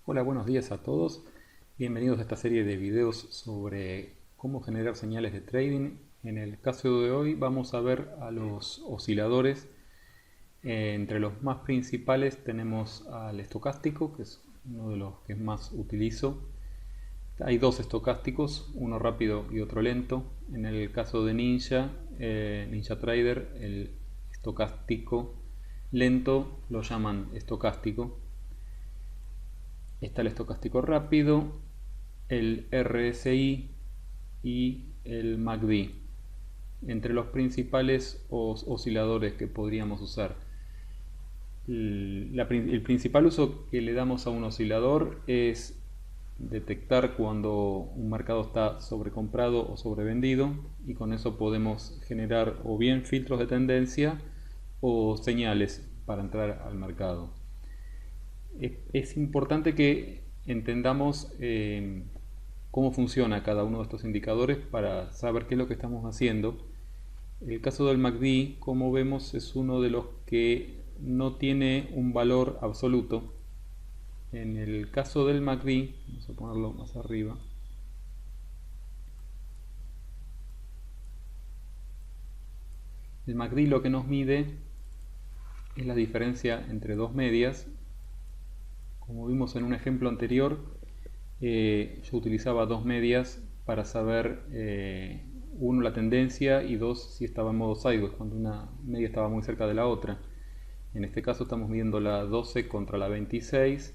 Hola, buenos días a todos. Bienvenidos a esta serie de videos sobre cómo generar señales de trading. En el caso de hoy vamos a ver a los osciladores. Entre los más principales tenemos al estocástico, que es uno de los que más utilizo. Hay dos estocásticos, uno rápido y otro lento. En el caso de Ninja Trader, el estocástico lento lo llaman estocástico. Está el estocástico rápido, el RSI y el MACD, entre los principales osciladores que podríamos usar. El principal uso que le damos a un oscilador es detectar cuando un mercado está sobrecomprado o sobrevendido, y con eso podemos generar o bien filtros de tendencia o señales para entrar al mercado. Es importante que entendamos cómo funciona cada uno de estos indicadores para saber qué es lo que estamos haciendo. El caso del MACD, como vemos, es uno de los que no tiene un valor absoluto. En el caso del MACD, vamos a ponerlo más arriba, el MACD lo que nos mide es la diferencia entre dos medias. Como vimos en un ejemplo anterior, yo utilizaba dos medias para saber, uno, la tendencia, y dos, si estaba en modo sideways, cuando una media estaba muy cerca de la otra. En este caso estamos midiendo la 12 contra la 26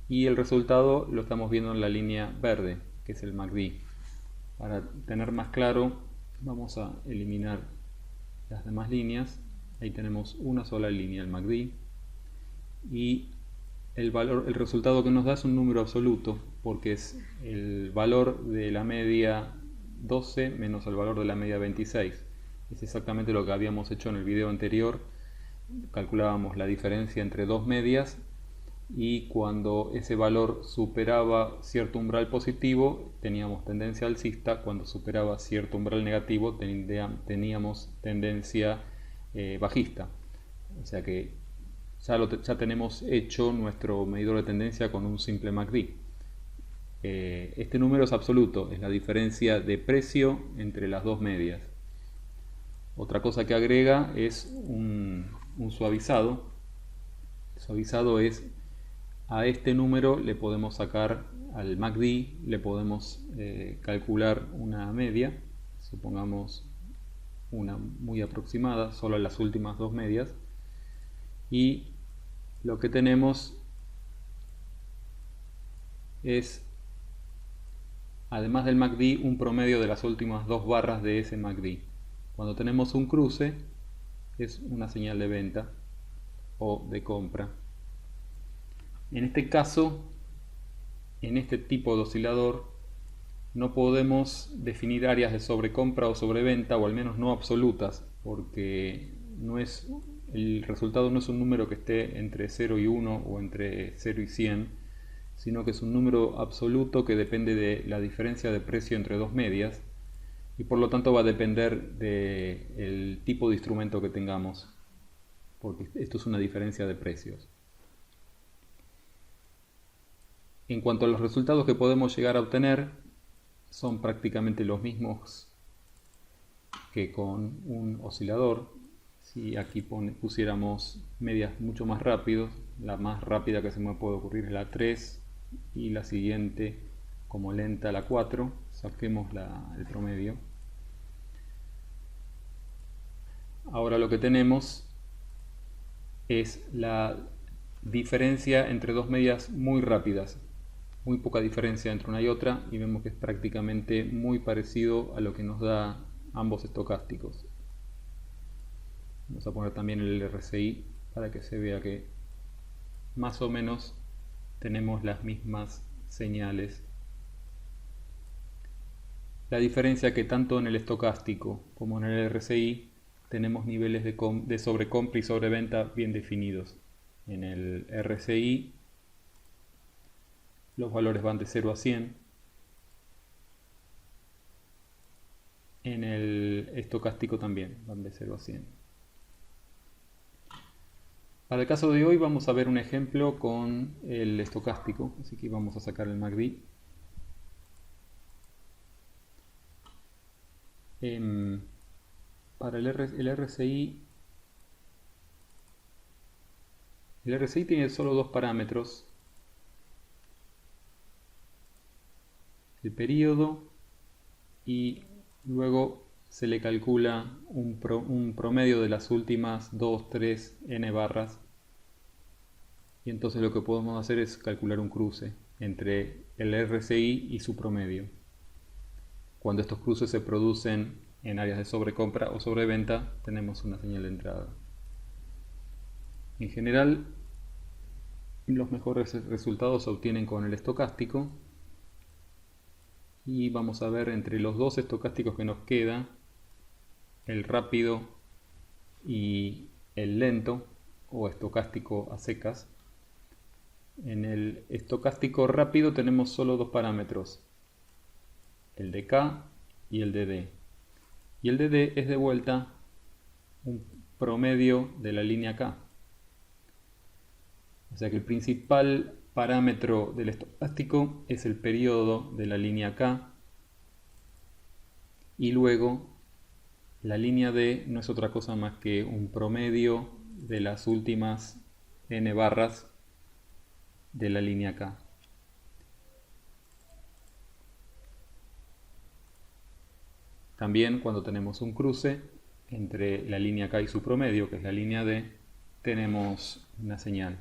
y el resultado lo estamos viendo en la línea verde, que es el MACD. Para tener más claro, vamos a eliminar las demás líneas. Ahí tenemos una sola línea, el MACD, y el resultado que nos da es un número absoluto, porque es el valor de la media 12 menos el valor de la media 26. Es exactamente lo que habíamos hecho en el video anterior. Calculábamos la diferencia entre dos medias, y cuando ese valor superaba cierto umbral positivo teníamos tendencia alcista, cuando superaba cierto umbral negativo teníamos tendencia bajista. O sea que ya tenemos hecho nuestro medidor de tendencia con un simple MACD. Este número es absoluto, es la diferencia de precio entre las dos medias. Otra cosa que agrega es un suavizado. El suavizado es, a este número le podemos sacar, al MACD le podemos calcular una media, supongamos una muy aproximada, solo las últimas dos medias, y lo que tenemos es, además del MACD, un promedio de las últimas dos barras de ese MACD. Cuando tenemos un cruce, es una señal de venta o de compra. En este caso, en este tipo de oscilador, no podemos definir áreas de sobrecompra o sobreventa, o al menos no absolutas, porque el resultado no es un número que esté entre 0 y 1 o entre 0 y 100, sino que es un número absoluto que depende de la diferencia de precio entre dos medias, y por lo tanto va a depender del tipo de instrumento que tengamos, porque esto es una diferencia de precios. En cuanto a los resultados que podemos llegar a obtener, son prácticamente los mismos que con un oscilador. Si aquí pusiéramos medias mucho más rápidos, la más rápida que se me puede ocurrir es la 3, y la siguiente como lenta la 4, saquemos el promedio. Ahora lo que tenemos es la diferencia entre dos medias muy rápidas, muy poca diferencia entre una y otra, y vemos que es prácticamente muy parecido a lo que nos da ambos estocásticos. Vamos a poner también el RSI para que se vea que más o menos tenemos las mismas señales. La diferencia que tanto en el estocástico como en el RSI tenemos niveles de sobrecompra y sobreventa bien definidos. En el RSI los valores van de 0 a 100. En el estocástico también van de 0 a 100. Para el caso de hoy vamos a ver un ejemplo con el estocástico, así que vamos a sacar el MACD. Para el RSI tiene solo dos parámetros: el periodo, y luego se le calcula un promedio de las últimas 2, 3, n barras, y entonces lo que podemos hacer es calcular un cruce entre el RSI y su promedio. Cuando estos cruces se producen en áreas de sobrecompra o sobreventa, tenemos una señal de entrada. En general, los mejores resultados se obtienen con el estocástico, y vamos a ver entre los dos estocásticos que nos queda, el rápido y el lento o estocástico a secas. En el estocástico rápido tenemos solo dos parámetros: el de K y el de D. Y el de D es de vuelta un promedio de la línea K. O sea que el principal parámetro del estocástico es el periodo de la línea K, y luego la línea D no es otra cosa más que un promedio de las últimas n barras de la línea K. También cuando tenemos un cruce entre la línea K y su promedio, que es la línea D, tenemos una señal.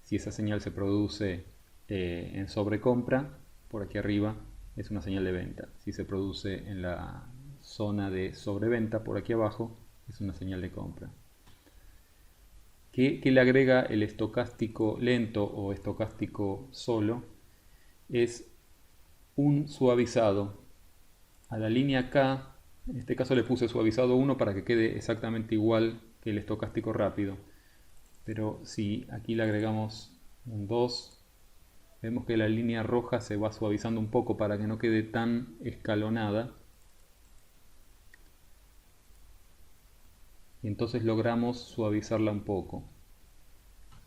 Si esa señal se produce en sobrecompra, por aquí arriba, es una señal de venta. Si se produce en la zona de sobreventa, por aquí abajo, es una señal de compra. ¿Qué le agrega el estocástico lento o estocástico solo? Es un suavizado. A la línea K, en este caso le puse suavizado 1 para que quede exactamente igual que el estocástico rápido. Pero si aquí le agregamos un 2, vemos que la línea roja se va suavizando un poco para que no quede tan escalonada. Y entonces logramos suavizarla un poco.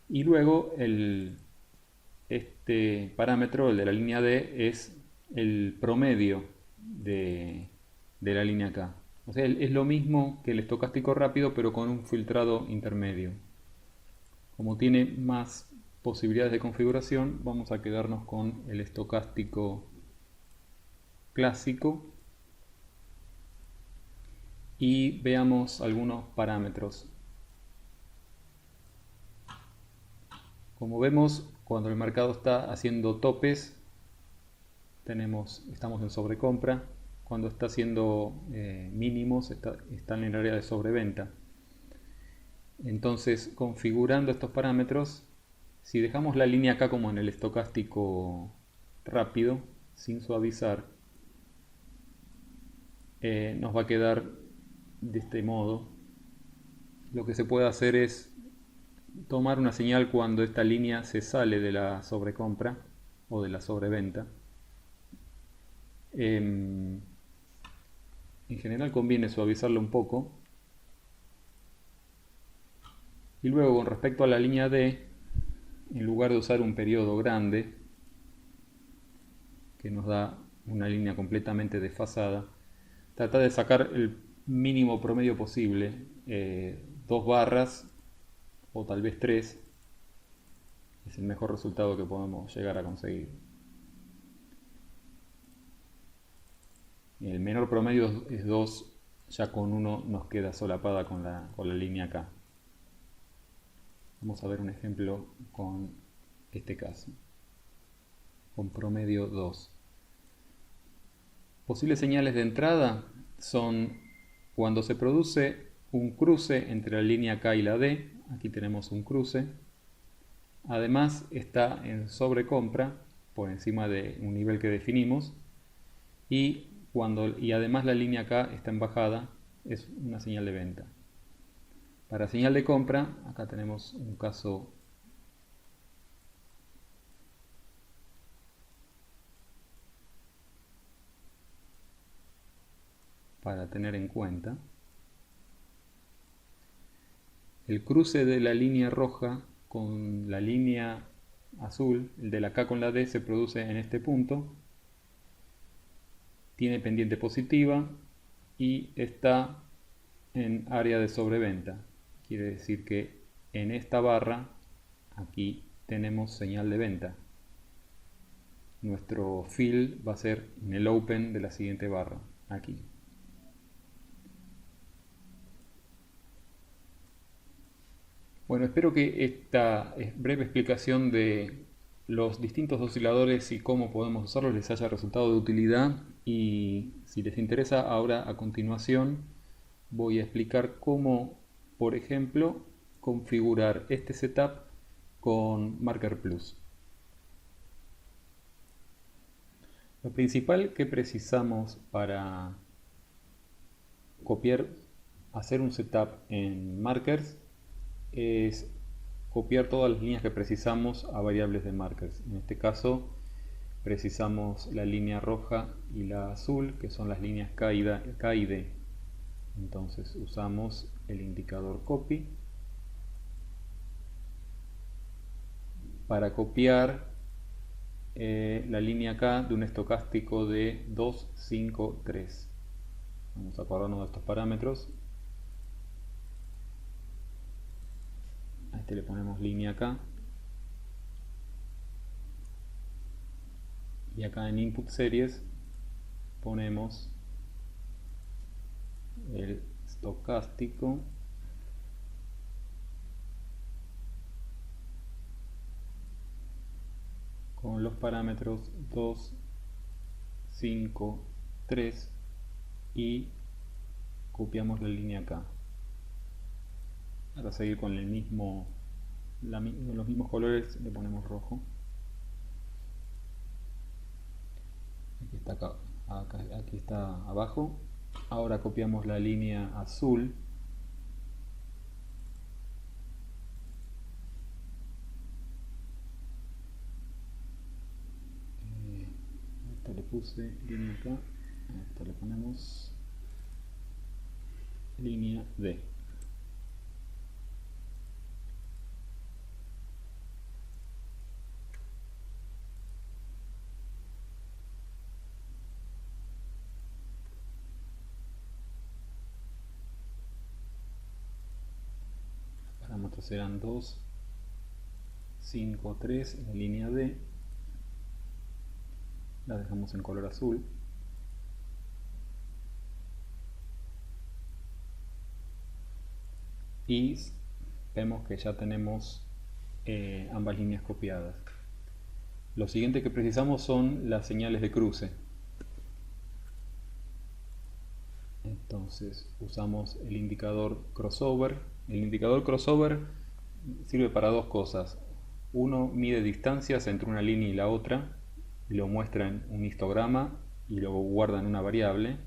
Y luego este parámetro, el de la línea D, es el promedio de la línea K. O sea, es lo mismo que el estocástico rápido, pero con un filtrado intermedio. Como tiene más posibilidades de configuración, vamos a quedarnos con el estocástico clásico y veamos algunos parámetros. Como vemos, cuando el mercado está haciendo topes, estamos en sobrecompra. Cuando está haciendo mínimos, está en el área de sobreventa. Entonces, configurando estos parámetros, si dejamos la línea acá como en el estocástico rápido, sin suavizar, nos va a quedar de este modo. Lo que se puede hacer es tomar una señal cuando esta línea se sale de la sobrecompra o de la sobreventa. En general conviene suavizarlo un poco. Y luego, con respecto a la línea D, en lugar de usar un periodo grande que nos da una línea completamente desfasada, trata de sacar el mínimo promedio posible, 2 barras o tal vez 3, es el mejor resultado que podemos llegar a conseguir. El menor promedio es 2, ya con 1 nos queda solapada con la línea acá. Vamos a ver un ejemplo con este caso, con promedio 2. Posibles señales de entrada son cuando se produce un cruce entre la línea K y la D. Aquí tenemos un cruce. Además está en sobrecompra por encima de un nivel que definimos, y además la línea K está en bajada, es una señal de venta. Para señal de compra, acá tenemos un caso para tener en cuenta. el cruce de la línea roja con la línea azul, el de la K con la D, se produce en este punto, tiene pendiente positiva y está en área de sobreventa. Quiere decir que en esta barra, aquí tenemos señal de venta. Nuestro fill va a ser en el open de la siguiente barra, aquí. Bueno, espero que esta breve explicación de los distintos osciladores y cómo podemos usarlos les haya resultado de utilidad, y si les interesa, ahora a continuación voy a explicar cómo, por ejemplo, configurar este setup con Marker Plus. Lo principal que precisamos para hacer un setup en Markers es copiar todas las líneas que precisamos a variables de Markers. En este caso precisamos la línea roja y la azul, que son las líneas K y D. Entonces usamos el indicador copy para copiar la línea K de un estocástico de 2, 5, 3. Vamos a acordarnos de estos parámetros. A este le ponemos línea K. Y acá en Input Series ponemos el estocástico con los parámetros 2, 5, 3 y copiamos la línea K. Para seguir con los mismos colores le ponemos rojo. Aquí está abajo. Ahora copiamos la línea azul. Esta le puse línea acá. A esta le ponemos línea D. Los parámetros eran 2, 5, 3, la línea D. La dejamos en color azul. Y vemos que ya tenemos ambas líneas copiadas. Lo siguiente que precisamos son las señales de cruce. Entonces usamos el indicador crossover. El indicador crossover sirve para dos cosas. Uno mide distancias entre una línea y la otra, y lo muestra en un histograma y lo guarda en una variable.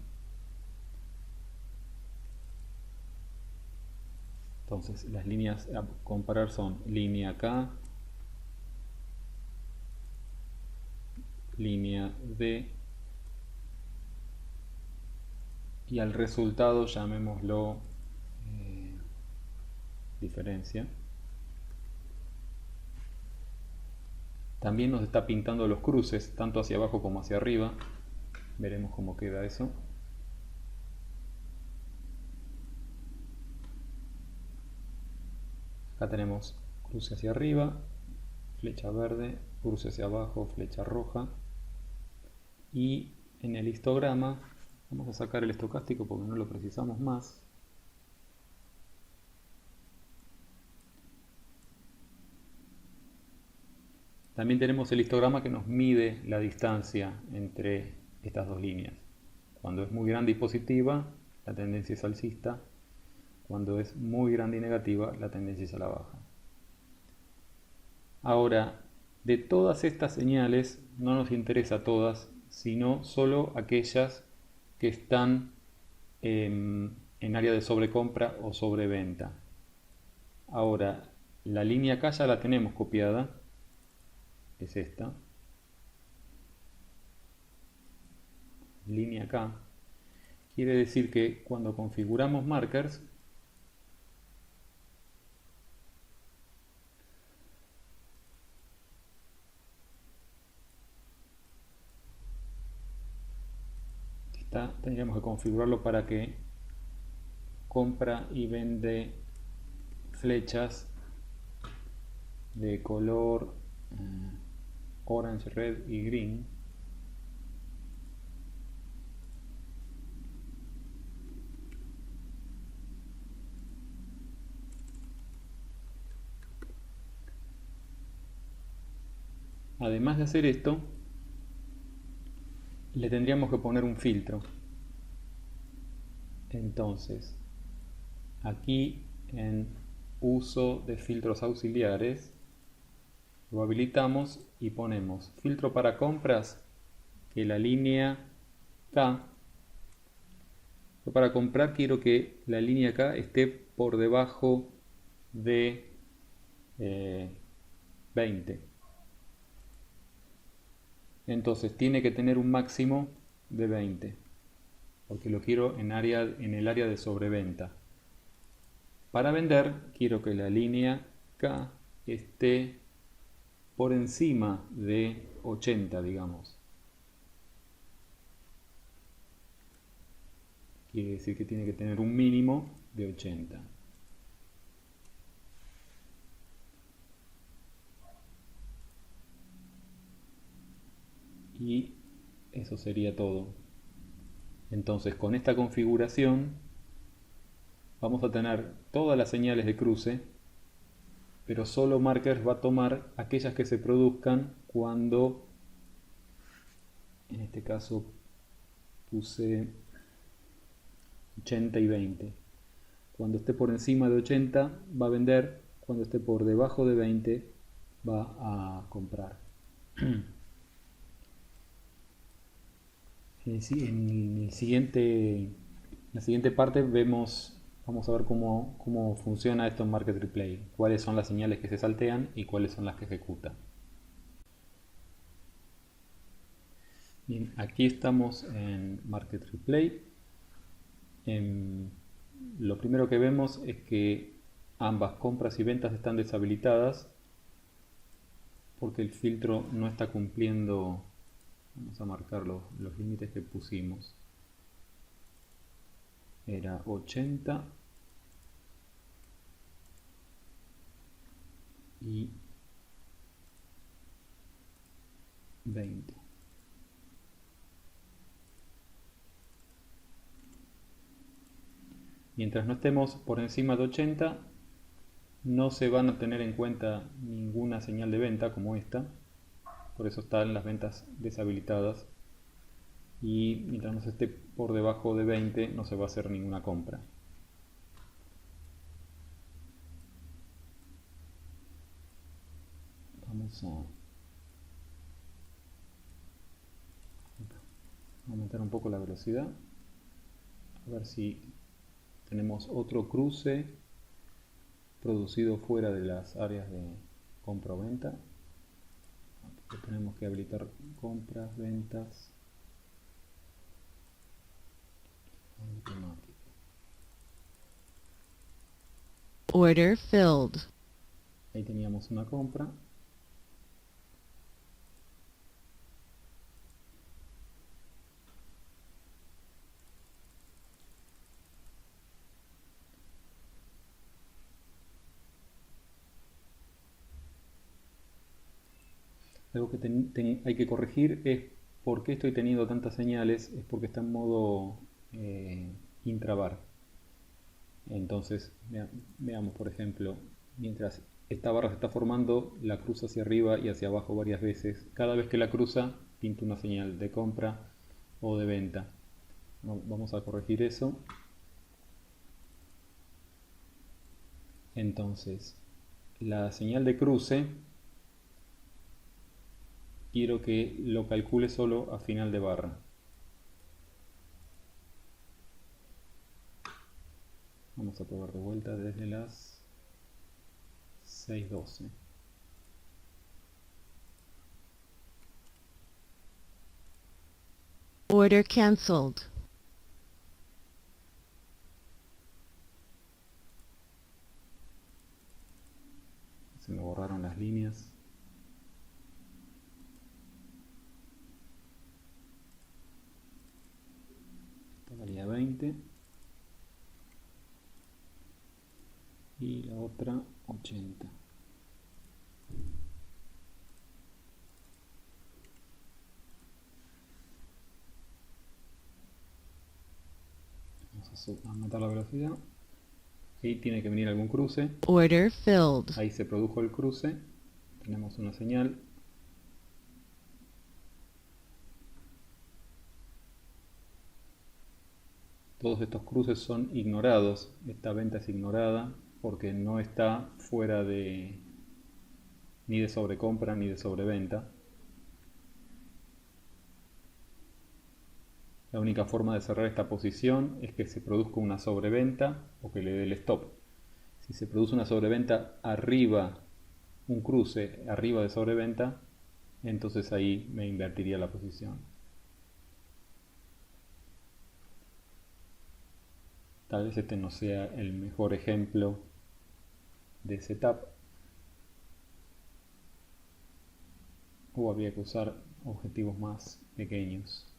Entonces las líneas a comparar son línea K, línea D, y al resultado llamémoslo diferencia. También nos está pintando los cruces, tanto hacia abajo como hacia arriba. Veremos cómo queda eso. Acá tenemos cruce hacia arriba, flecha verde, cruce hacia abajo, flecha roja. Y en el histograma, vamos a sacar el estocástico porque no lo precisamos más. También tenemos el histograma que nos mide la distancia entre estas dos líneas. Cuando es muy grande y positiva, la tendencia es alcista. Cuando es muy grande y negativa, la tendencia es a la baja. Ahora, de todas estas señales, no nos interesa todas, sino solo aquellas que están en área de sobrecompra o sobreventa. Ahora, la línea K ya la tenemos copiada, es esta. Línea K. Quiere decir que cuando configuramos Markers, tendríamos que configurarlo para que compra y vende flechas de color orange, red y green. Además de hacer esto, le tendríamos que poner un filtro. Entonces, aquí en uso de filtros auxiliares, lo habilitamos y ponemos filtro para compras, que la línea K, para comprar quiero que la línea K esté por debajo de 20. Entonces tiene que tener un máximo de 20, porque lo quiero en el área de sobreventa. Para vender quiero que la línea K esté por encima de 80, digamos. Quiere decir que tiene que tener un mínimo de 80. Y eso sería todo. Entonces, con esta configuración vamos a tener todas las señales de cruce, pero solo Markers va a tomar aquellas que se produzcan cuando, en este caso puse 80 y 20. Cuando esté por encima de 80 va a vender, cuando esté por debajo de 20 va a comprar. En la siguiente parte vamos a ver cómo funciona esto en Market Replay, cuáles son las señales que se saltean y cuáles son las que ejecuta. Bien, aquí estamos en Market Replay. Lo primero que vemos es que ambas compras y ventas están deshabilitadas porque el filtro no está cumpliendo. Vamos a marcar los límites que pusimos. Era 80 y 20. Mientras no estemos por encima de 80, no se van a tener en cuenta ninguna señal de venta como esta. Por eso están las ventas deshabilitadas. Y mientras no se esté por debajo de 20, no se va a hacer ninguna compra. Vamos a aumentar un poco la velocidad. A ver si tenemos otro cruce producido fuera de las áreas de compra o venta. Tenemos que habilitar compras, ventas, automático. Order filled. Ahí teníamos una compra. Algo que hay que corregir es por qué estoy teniendo tantas señales, es porque está en modo intrabar. Entonces, veamos por ejemplo, mientras esta barra se está formando, la cruza hacia arriba y hacia abajo varias veces. Cada vez que la cruza, pinta una señal de compra o de venta. Vamos a corregir eso. Entonces, la señal de cruce quiero que lo calcule solo a final de barra. Vamos a probar de vuelta desde las 6:12. Order canceled. Se me borraron las líneas. 20 y la otra 80. Vamos a aumentar la velocidad. Ahí tiene que venir algún cruce. Order filled. Ahí se produjo el cruce. Tenemos una señal. Todos estos cruces son ignorados. Esta venta es ignorada porque no está fuera ni de sobrecompra ni de sobreventa. La única forma de cerrar esta posición es que se produzca una sobreventa o que le dé el stop. Si se produce una sobreventa arriba, un cruce arriba de sobreventa, entonces ahí me invertiría la posición. Tal vez este no sea el mejor ejemplo de setup, o habría que usar objetivos más pequeños.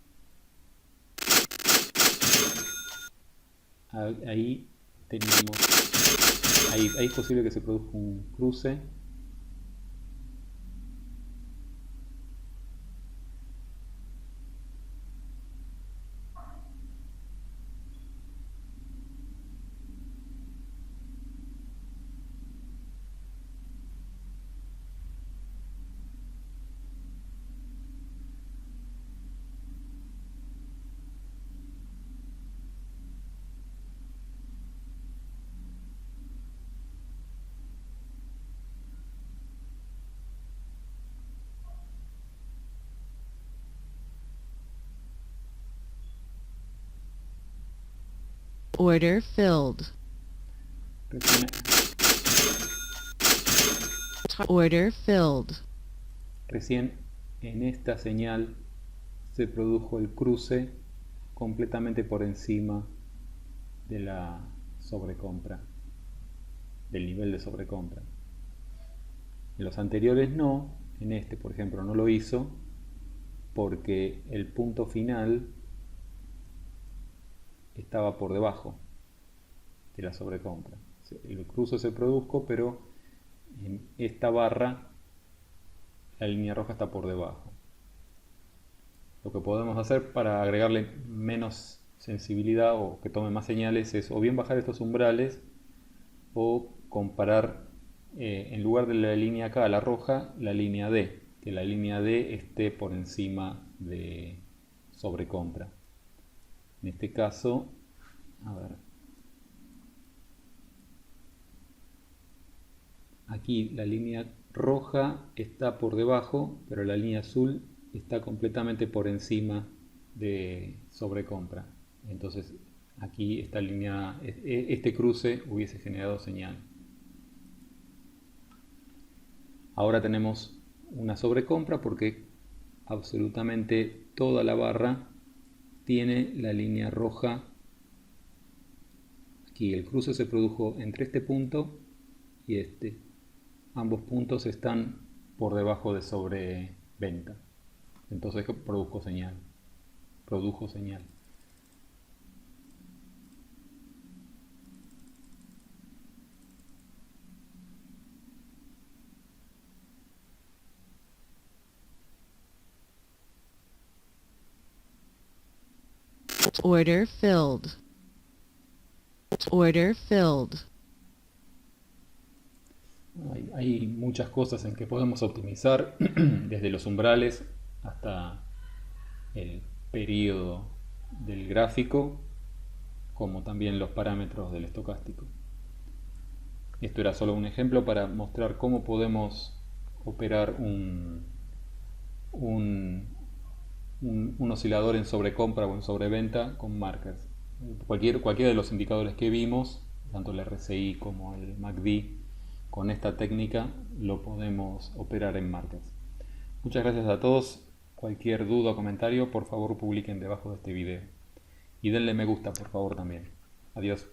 Ahí tenemos, ahí es posible que se produzca un cruce. Order filled. Order filled. Recién en esta señal se produjo el cruce completamente por encima de la sobrecompra, del nivel de sobrecompra. En los anteriores no, en este por ejemplo no lo hizo porque el punto final estaba por debajo de la sobrecompra. El cruce se produjo, pero en esta barra la línea roja está por debajo. Lo que podemos hacer para agregarle menos sensibilidad o que tome más señales es o bien bajar estos umbrales o comparar en lugar de la línea K, la roja, la línea D, que la línea D esté por encima de sobrecompra. En este caso, a ver, aquí la línea roja está por debajo, pero la línea azul está completamente por encima de sobrecompra. Entonces aquí esta línea, este cruce hubiese generado señal. Ahora tenemos una sobrecompra porque absolutamente toda la barra tiene la línea roja. Aquí el cruce se produjo entre este punto y este. Ambos puntos están por debajo de sobreventa. Entonces produjo señal. Order filled. Order filled. Hay muchas cosas en que podemos optimizar, desde los umbrales hasta el periodo del gráfico, como también los parámetros del estocástico. Esto era solo un ejemplo para mostrar cómo podemos operar un oscilador en sobrecompra o en sobreventa con markers. Cualquiera de los indicadores que vimos, tanto el RSI como el MACD, con esta técnica lo podemos operar en markers. Muchas gracias a todos. Cualquier duda o comentario, por favor publiquen debajo de este video. Y denle me gusta, por favor, también. Adiós.